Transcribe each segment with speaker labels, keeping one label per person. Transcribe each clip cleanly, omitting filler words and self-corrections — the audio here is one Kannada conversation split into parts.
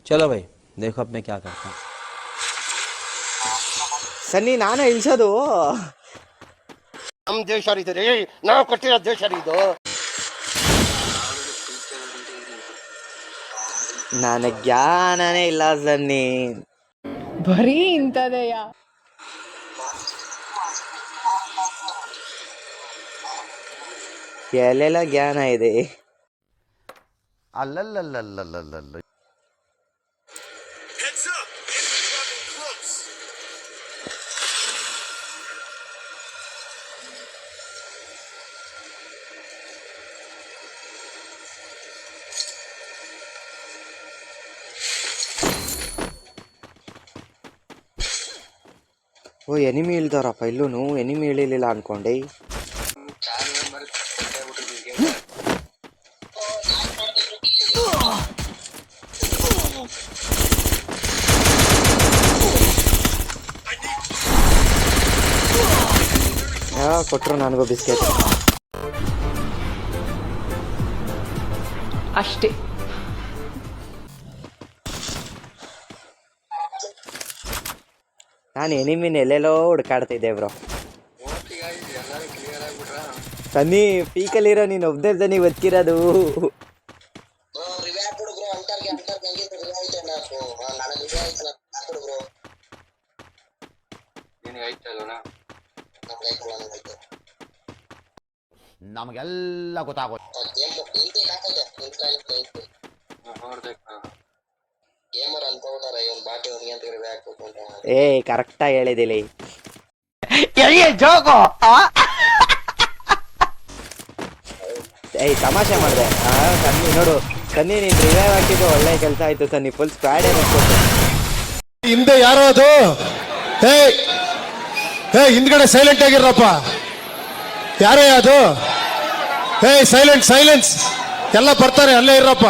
Speaker 1: चलो भाई देखो अब मैं क्या करता हूँ.
Speaker 2: ಸನ್ನಿ ನಾನೇ ಇಳ್ಸೋದು.
Speaker 3: ನಮ್ ದೇಶ ರೀ, ನಾವು ಕೊಟ್ಟಿರೋ ದೇಶ ಇದು.
Speaker 2: ನನಗೆ ಜ್ಞಾನನೇ ಇಲ್ಲ ಸನ್ನಿ.
Speaker 4: ಬರೀ ಇಂಥದೆಯ.
Speaker 2: ಎಲ್ಲೆಲ್ಲ ಜ್ಞಾನ ಇದೆ.
Speaker 3: ಅಲ್ಲಲ್ಲಲ್ಲಲ್ಲಲ್ಲಲ್ಲ.
Speaker 2: ಓ ಎನಿಮಿ ಇಳ್ದಾರಪ್ಪ. ಇಲ್ಲೂ ಎನಿಮಿ ಇಳಿಲಿಲ್ಲ ಅನ್ಕೊಂಡೆ. ಕೊಟ್ರು ನನಗೂ ಬಿಸ್ಕೆಟ್
Speaker 4: ಅಷ್ಟೇ.
Speaker 2: ನಾನು ಎನಿಮಿನ ಎಲ್ಲೆಲ್ಲೋ ಹುಡ್ಕಾಡ್ತಿದ್ದೆ ಬ್ರೋ. ಸನ್ನಿ ಪೀಕಲ್ಲಿರೋ ನೀನು ಒಬ್ದೇ ಸನ್ನಿ ಬದುಕಿರೋದು.
Speaker 3: ನಮಗೆಲ್ಲ ಗೊತ್ತಾಗೋದು.
Speaker 2: ಏ ಕರೆಕ್ಟಾಗಿ ಹೇಳಿದಿಲ್ಲ. ಏಯ್ ತಮಾಷೆ ಮಾಡಿದೆ. ಸನ್ನಿ ನೋಡು, ಸನ್ನಿ ನೀನು ರಿವೈವ್ ಹಾಕಿದ್ದು ಒಳ್ಳೆ ಕೆಲಸ ಆಯ್ತು ಸನ್ನಿ. Full squad ಏನಿಸ್ಕೊಟ್ಟು.
Speaker 5: ಹಿಂದೆ ಯಾರೋ ಅದು. ಹೇ ಹಿಂದ್ಗಡೆ ಸೈಲೆಂಟ್ ಆಗಿರಪ್ಪ. ಯಾರೇ ಅದು? ಹೇ ಸೈಲೆನ್ಸ್. ಎಲ್ಲ ಬರ್ತಾರೆ, ಅಲ್ಲೇ ಇರಪ್ಪ.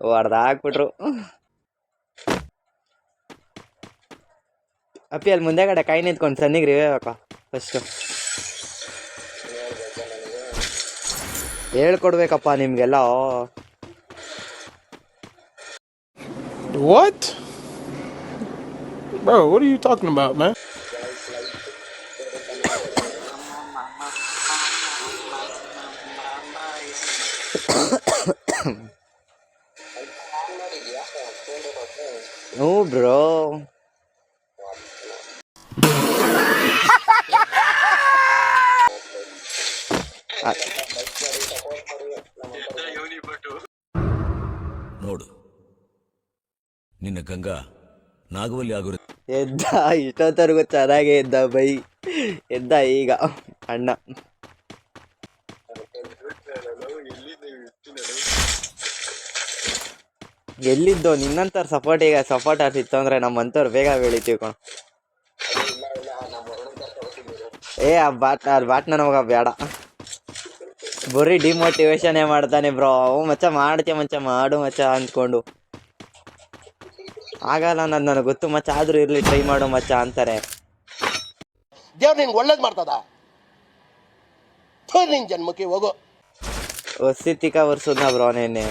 Speaker 2: ಹೊಡೆದ ಹಾಕ್ಬಿಟ್ರು. ಅಪ್ಪಿ ಅಲ್ಲಿ ಮುಂದೆಗಡೆ ಕೈ ನಿಂತ್ಕೊಂಡು ಸನ್ನಿಗೆ ರಿವೈವ್ ಹಾಕ ಫಸ್ಟು. ಹೇಳ್ಕೊಡ್ಬೇಕಪ್ಪ ನಿಮ್ಗೆಲ್ಲ.
Speaker 5: What? Bro, what are you talking about, man?
Speaker 2: ಹ್ಞೂ ಬ್ರೋ.
Speaker 6: ನೋಡು ನಿನ್ನ ಗಂಗಾ ನಾಗವಲ್ಲಿ ಆಗಿರೋ
Speaker 2: ಎದ್ದ ಇಷ್ಟೊತ್ತರೆಗೂ ಚೆನ್ನಾಗೇ ಎದ್ದ ಬೈ. ಎದ್ದ ಈಗ ಅಣ್ಣ. ಎಲ್ಲಿದ್ದೋ ನಿನ್ನಂತರ ಸಪೋರ್ಟ್ ಆಗ್ತಿತ್ತು ಅಂದ್ರೆ ನಮ್ಮಂತವ್ರು ಬೇಗ ಬೆಳಿತೀವಿ ಕಣ. ಆ ಬಾಟ್ ನಮಗ ಬೇಡ. ಬರೀ ಡಿಮೋಟಿವೇಶನ್ ಮಾಡ್ತಾನೆ ಬ್ರೋ. ಮಚ್ಚ ಮಾಡ್ತೀಯ ಮಚ್ಚ, ಮಾಡು ಮಚ್ಚ ಅಂದ್ಕೊಂಡು. ಆಗಲ್ಲ ಅನ್ನೋದು ನನಗೆ ಗೊತ್ತು ಮಚ್ಚ, ಆದ್ರೂ ಇರ್ಲಿ ಟ್ರೈ ಮಾಡು ಮಚ್ಚ ಅಂತಾರೆ.
Speaker 3: ದೇವ್ರು ನಿಂಗೆ ಒಳ್ಳೇದು ಮಾಡ್ತದ. ನಿನ್ ಜನ್ಮಕ್ಕೆ ಹೋಗೋ.
Speaker 2: ಹೊಸಿತಿಕ ವರ್ಸದ್ನ ಬ್ರೋ ನೆನ್ನೆ.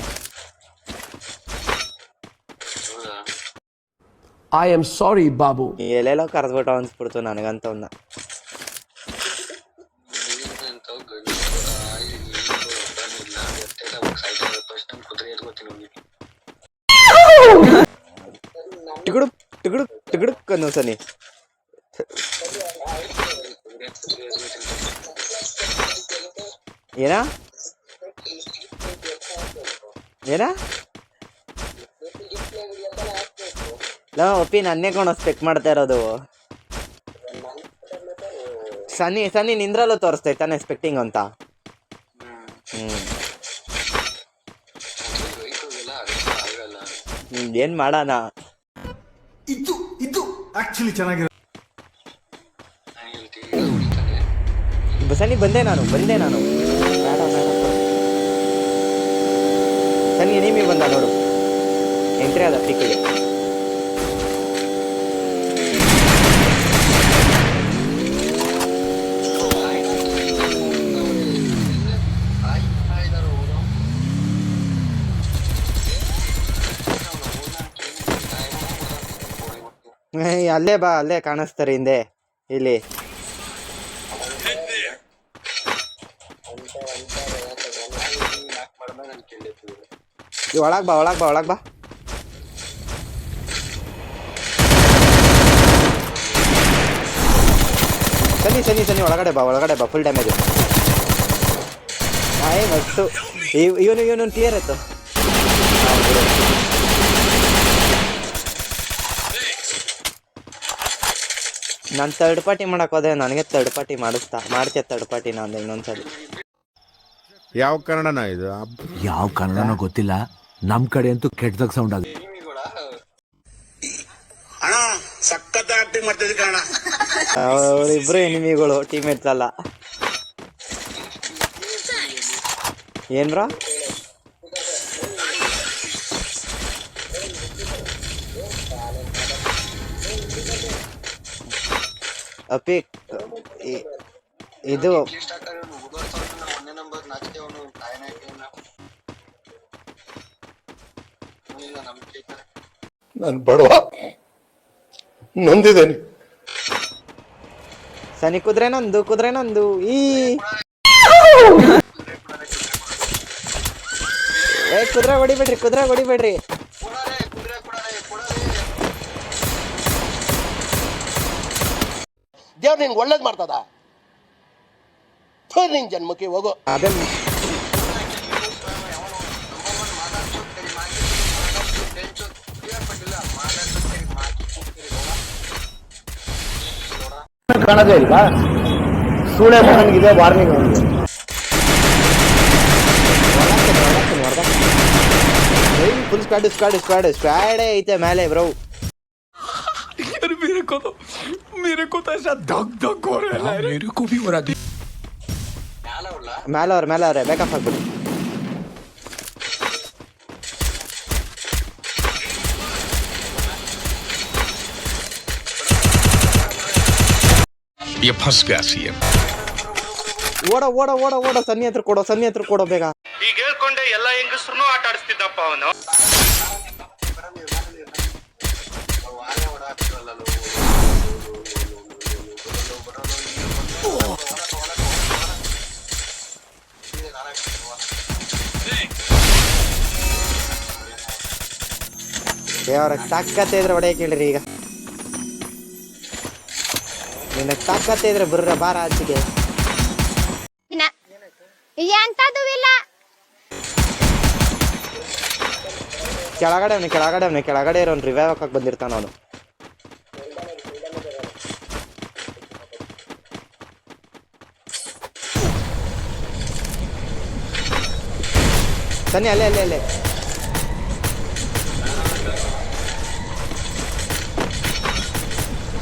Speaker 5: I am sorry, Babu.
Speaker 2: ಎಲ್ಲೆಲ್ಲೋ ಕರೆದ್ಬಿಟ್ಟು ಅನ್ಸ್ಬಿಡ್ತು ನನಗಂತವ್ನ. ಟಿಗುಡುಕ್ ಅನ್ನೋ ಸನಿ. ಏನ ಒಪ್ಪಿ ನನ್ನೇ ಕೊಂಡು ಸ್ಪೆಕ್ಟ್ ಮಾಡ್ತಾ ಇರೋದು. ಸನಿ ನಿಂದ್ರಲ್ಲೂ ತೋರಿಸ್ತೈತಾನೆ ಸ್ಪೆಕ್ಟಿಂಗ್ ಅಂತ. ಏನ್ ಮಾಡೋಣ.
Speaker 7: ಇದು ಆಕ್ಚುಲಿ ಚೆನ್ನಾಗಿರೋ.
Speaker 2: ಸನಿ ಬಂದೆ ನಾನು ಬೇಡ ಸನಿ ಎನಿಮಿ ಬಂದ ನೋಡು. ಎಂಟ್ರಿ ಅದ ಪಿಕ್ಕಿಗೆ. ಅಲ್ಲೇ ಬಾ, ಅಲ್ಲೇ ಕಾಣಿಸ್ತಾರೆ ಹಿಂದೆ ಇಲ್ಲಿ. ಒಳಗ್ ಬಾ, ಒಳಗ್ ಬಾ, ಒಳಗ್ ಬಾ. ಸನಿ ಒಳಗಡೆ ಬಾ, ಒಳಗಡೆ ಬಾ. Full damage. ಮಸ್ತು. ಇವನು ಕ್ಲಿಯರ್ ಆಯ್ತು. ನಾನು ಥರ್ಡ್ ಪಾರ್ಟಿ ಮಾಡಕ್ ಹೋದೆ, ನನಗೆ ಥರ್ಡ್ ಪಾರ್ಟಿ ಮಾಡ್ತೆ ಥರ್ಡ್ ಪಾರ್ಟಿ ನಾನು ಇನ್ನೊಂದ್ಸಲಿ.
Speaker 7: ಯಾವ ಕನ್ನಡನ ಇದು?
Speaker 6: ಯಾವ ಕನ್ನಡನೋ ಗೊತ್ತಿಲ್ಲ, ನಮ್ ಕಡೆ ಅಂತೂ ಕೆಟ್ಟದಾಗ ಸೌಂಡ್ ಆಗುತ್ತೆ.
Speaker 2: ಅವರಿಬ್ರು ಎನಿಮಿಗಳು, ಟೀಮೇಟ್ಸ್ ಅಲ್ಲ. ಏನ್ ಬ್ರೋ? ಅಪಿಕ್ ಇದು
Speaker 5: ನಾನು ಬಡವ, ನೊಂದಿದ್ದೇನೆ.
Speaker 2: ಸನಿ ಕುದ್ರೆನೊಂದು ಈ ಕುದ್ರೆ ಹೊಡಿಬೇಡ್ರಿ.
Speaker 3: ದೇವ್ರು ನಿನ್ಗೆ ಒಳ್ಳೇದ್ ಮಾಡ್ತದ. ನಿನ್ ಜನ್ಮಕ್ಕೆ ಹೋಗೋ.
Speaker 2: ಅದೇ
Speaker 8: ಕಾಣದೇ ಇಲ್ವಾ? ಸೂಳೆ ಮಗನಿಗಿದೆ ವಾರ್ನಿಂಗ್.
Speaker 2: ಫುಲ್ ಸ್ಕ್ವಾಡ್ ಐತೆ ಮೇಲೆ ಬ್ರೋ.
Speaker 5: मेरे को तो ऐसा धक धक हो रहा है. मेरे को भी हो रहा है.
Speaker 2: ಮೇಲವ್ರೆ ಬೇಕಪ್ ಆಗ್ಬಿಡಿ.
Speaker 5: ये फंस गया सीएम.
Speaker 2: ಓಡ ಸನ್ನಿ ಹತ್ರ ಕೊಡೋ ಬೇಗ.
Speaker 9: ಈಗ ಹೇಳ್ಕೊಂಡೆ ಎಲ್ಲ ಹೆಂಗಸ್ರು ಆಟ ಆಡಿಸ್ತಿದ್ದಪ್ಪ ಅವನು.
Speaker 2: ದೇವರ ತಾಕತ್ತೆ ಇದ್ರೆ ಹೊಡೆಯಕ್ಕೆ ಹೇಳ್ರಿ. ಈಗ ನಿನ್ನ ತಾಕತ್ತೆ ಇದ್ರೆ ಬರ್ರ ಬಾರ ಆಚೆಗೆ. ಕೆಳಗಡೆ ಇರೋನ್ ರಿವೈವ್ ಹಾಕಕ್ ಬಂದಿರ್ತಾನ ಅವನು. ಸನ್ನಿ ಅಲ್ಲೇ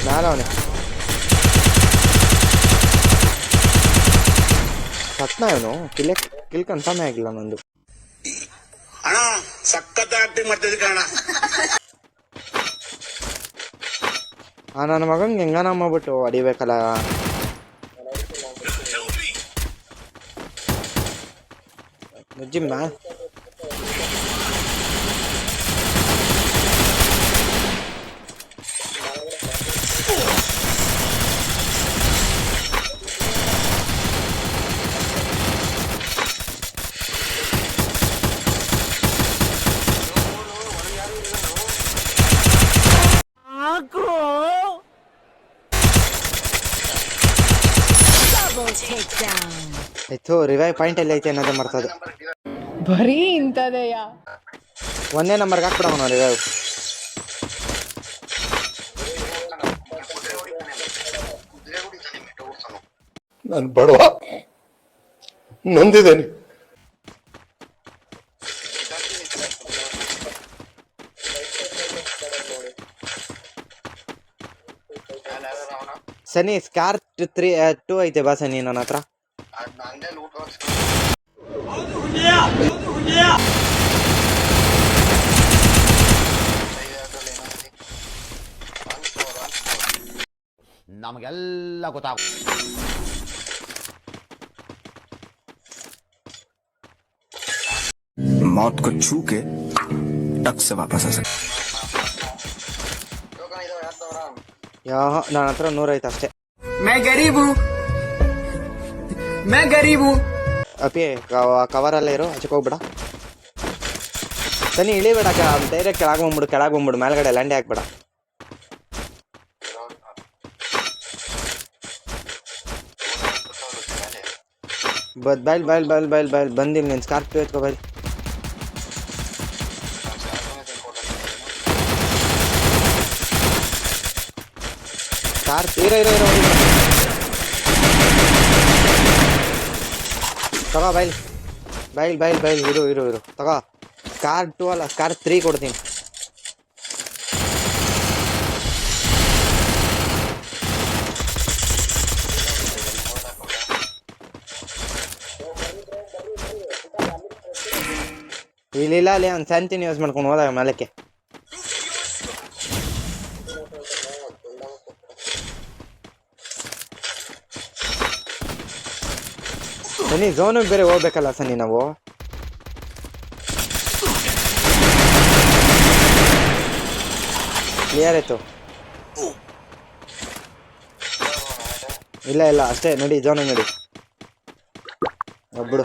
Speaker 2: ನಾನು ಅವನೇ ಸತ್ನ ಇವನು. ಕಿಲ್ ಕನ್ಫರ್ಮ್ ಆಗಿಲ್ಲ ನಂದು.
Speaker 9: ಅಣ್ಣ ಸಖತ್ ಆಕ್ಟಿಂಗ್ ಮಾಡ್ತಿದ್ದೆ ಕಣ.
Speaker 2: ನನ್ನ ಮಗಂಗೆ ಹೆಂಗನ ಮಾಡ್ಬಿಟ್ಟು ಹೊಡಿಬೇಕಲ್ಲ. ಜಿಮ್ಮ ಆಯ್ತು. ರಿವೈವ್ ಪಾಯಿಂಟ್ ಎಲ್ಲ ಐತೆ ಅನ್ನೋದೇ ಮಾಡ್ತದೆ.
Speaker 4: ಬರೀ ಇಂಥದೆಯಾ?
Speaker 2: ಒಂದೇ ನಂಬರ್ಗೆ ಹಾಕ್ಬಿಡೋಣ ರಿವೈವ್.
Speaker 5: ನಾನು ಬಡವ, ನೊಂದಿದ್ದೇನೆ.
Speaker 2: ಸನಿ ಸ್ಕಾರ್ 2 ಐತೆ ಬಾ ಸನಿ ನನ್ನ ಹತ್ರ.
Speaker 3: ನಮಗೆಲ್ಲ ಗೊತ್ತಾಗ.
Speaker 10: मौत को छू के टक से वापस आ सकते.
Speaker 2: ನನ್ನ ಹತ್ರ 100 ಐತೆ ಅಷ್ಟೇ. ಅಪಿ ಕವರಲ್ಲೇ ಇರು, ಆಚೆಗೆ ಹೋಗ್ಬೇಡ. ಸನಿ ಇಳಿಬೇಡ, ಡೈರೆಕ್ಟ್ ಕೆಳಗೆ ಬಂದ್ಬಿಡು ಮೇಲ್ಗಡೆ ಲ್ಯಾಂಡೇ ಹಾಕ್ಬೇಡ. ಬೈಲ್ ಬಂದಿಲ್ಲ ನೀನು. ಸ್ಕಾರ್ಪಿಯೋ ಎತ್ಕೋ ಬೈಲ್. ಇರೋ ತಗೋ ಬೈಲ್ ಇರು ತಗೋ. ಸ್ಕಾರ್ 2 ಅಲ್ಲ, ಸ್ಕಾರ್ 3 ಕೊಡ್ತೀನಿ. ಇಲ್ಲ ಅಲ್ಲಿ ಅವ್ನು ಸ್ಯಾಂತಿನ ಯೂಸ್ ಮಾಡ್ಕೊಂಡು ಹೋದಾಗ ಮೇಲಕ್ಕೆ. ಸನಿ ಝೋನಿಗೆ ಬೇರೆ ಹೋಗ್ಬೇಕಲ್ಲ ಸನಿ ನಾವು. ಕ್ಲಿಯರ್ ಆಯ್ತು. ಇಲ್ಲ ಅಷ್ಟೇ ನಡಿ, ಝೋನಿಗೆ ನಡಿ. ಒಬ್ಬಡು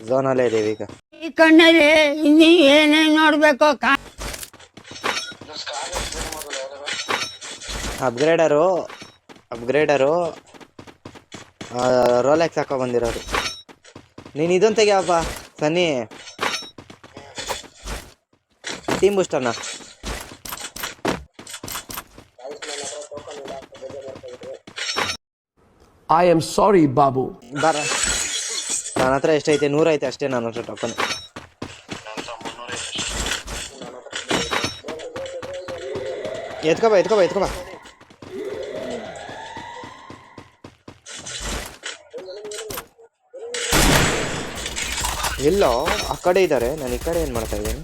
Speaker 2: ಝೋನಲ್ಲೇ ಇದೀವಿ ಈಗ.
Speaker 4: ಈ ಕಣ್ಣಲ್ಲಿ ಇನ್ನೀ ಏನೇನ್ ನೋಡ್ಬೇಕು.
Speaker 2: ಅಪ್ಗ್ರೇಡರು ರೋಲೆಕ್ಸ್ ಹಾಕೋ ಬಂದಿರೋರು. ನೀನು ಇದೊಂದು ತೆಗಿಯಪ್ಪ ಸನ್ನಿ, team ಬೂಸ್ಟರ್ನ.
Speaker 5: I am sorry, Babu.
Speaker 2: ಬಾರ, ನನ್ನ ಹತ್ರ ಎಷ್ಟೈತೆ? 100 ಐತೆ ಅಷ್ಟೇ ನನ್ನ ಹತ್ರ ಟೋಕನ್. ಎತ್ಕೋ ಬಾ. ಎಲ್ಲೋ ಆ ಕಡೆ ಇದ್ದಾರೆ, ನಾನು ಈ ಕಡೆ ಏನ್ ಮಾಡ್ತಾ ಇದ್ದೀನಿ?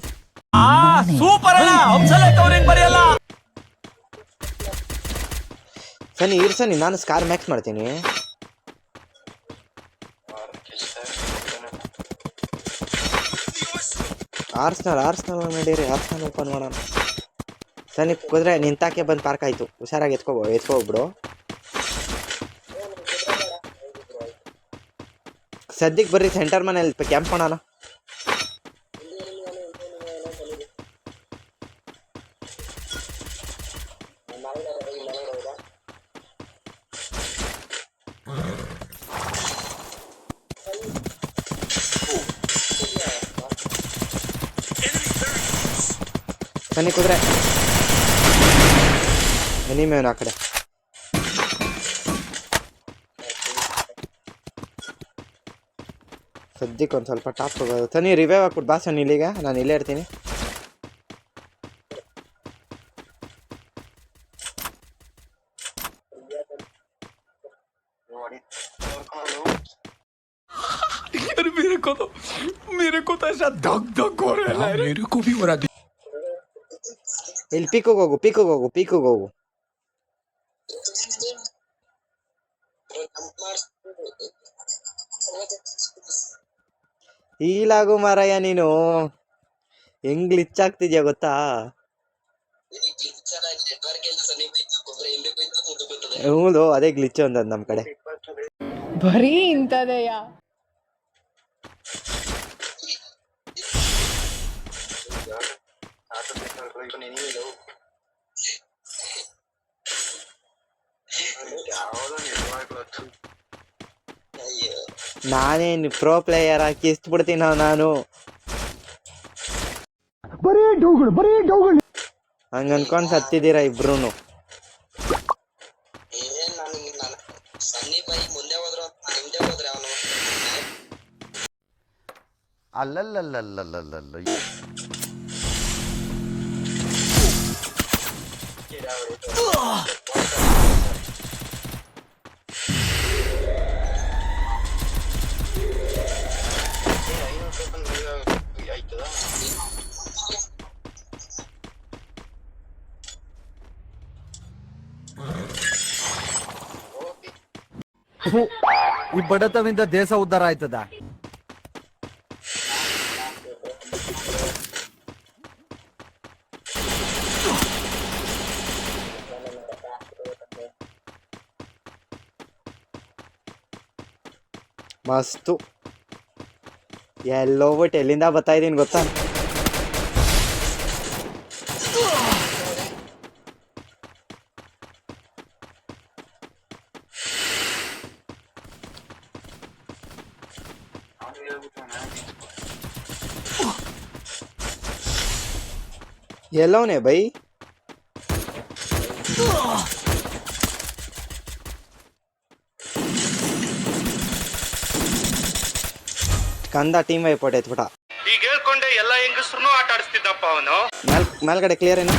Speaker 2: ಸನಿ ನಾನು ಸ್ಕಾರ್ ಮ್ಯಾಕ್ಸ್ ಮಾಡ್ತೀನಿ. ಆರ್ಸ್ನಲ್ ನಡೀರಿ, ಆರ್ಸ್ನಲ್ ಓಪನ್ ಮಾಡೋಣ. ಸನಿ ಕುದ್ರೆ ನಿಂತಾಕೆ ಬಂದು ಪಾರ್ಕ್ ಆಯ್ತು. ಹುಷಾರಾಗಿ ಎತ್ಕೋಬಿಡು. ಸದ್ಯಕ್ಕೆ ಬರ್ರಿ ಸೆಂಟರ್ ಮನೇಲಿ ಕ್ಯಾಂಪ್ ಮಾಡೋಣ. ಸನಿ ಕುದ್ರೆ ಎನಿಮೇನ್ ಆ ಕಡೆ. ಸದ್ಯಕ್ಕೆ ಒಂದು ಸ್ವಲ್ಪ ಟಾಪ್ ಹೋಗೋದು. ಸನಿ ರಿವೈವ್ ಹಾಕ್ಬಿಟ್ಟು ಬಾ ಸನಿ ಇಲ್ಲಿಗ, ನಾನು ಇಲ್ಲೇ ಇರ್ತೀನಿ.
Speaker 5: यार मेरे को तो ऐसा धक हो रहा है. मेरे को भी हो रहा है.
Speaker 2: ಇಲ್ಲಿ ಪೀಕಿಗೆ ಹೋಗು. ಈಲಾಗು ಮಾರಾಯ, ನೀನು ಹೆಂಗ್ ಗ್ಲಿಚ್ ಆಗ್ತಿದ್ಯಾ ಗೊತ್ತಾ? ಹೌದು, ಅದೇ ಗ್ಲಿಚ್ ಅಂತದ್ ನಮ್ ಕಡೆ.
Speaker 4: ಬರೀ ಇಂಥದೆಯಾ?
Speaker 2: ನಾನೇನು ಪ್ರೋ ಪ್ಲೇಯರ್ ಹಾಕಿ ಇಷ್ಟ ಬಿಡ್ತೀನಿ ನಾನು. ಹಂಗ ಅನ್ಕೊಂಡ್ ಸತ್ತಿದ್ದೀರಾ ಇಬ್ರು.
Speaker 3: ಅಲ್ಲಲ್ಲಲ್ಲಲ್ಲಲ್ಲಲ್ಲ.
Speaker 6: ಈ ಬಡತವಿಂದ ದೇಶ ಉದ್ಧಾರ ಆಯ್ತದ?
Speaker 2: ಮಸ್ತು ಎಲ್ಲೋಗ್ಬಿಟ್ಟು ಎಲ್ಲಿಂದ ಬರ್ತಾ ಇದ್ದೀನಿ ಗೊತ್ತಾ. ಎಲ್ಲವನೇ ಬೈ ಕಂದ ಟೀಮ್ ಐಪೋಟ್ ಎತ್ಬಿಟ.
Speaker 9: ಈಗ ಹೇಳ್ಕೊಂಡೆ ಎಲ್ಲ ಹೆಂಗಸ್ರು ಆಟ ಆಡಿಸ್ತಿದ್ದಪ್ಪ ಅವನು.
Speaker 2: ಮೇಲ್ಗಡೆ ಕ್ಲಿಯರ್ ಏನು?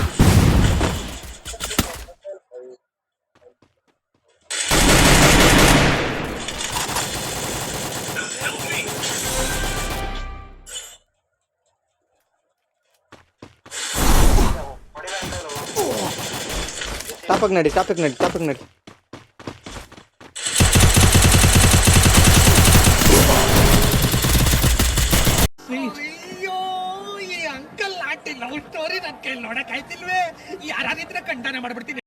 Speaker 2: ಟಾಪಕ್ ನಡಿ.
Speaker 5: ಅಂಕಲ್ ಆಂಟಿ ಲವ್ ಸ್ಟೋರಿ ನನ್ ಕೈಲಿ ನೋಡಕ್ ಆಯ್ತಿಲ್ವೇ. ಯಾರಿದ್ರೆ ಖಂಡನೆ ಮಾಡ್ಬಿಡ್ತೀನಿ.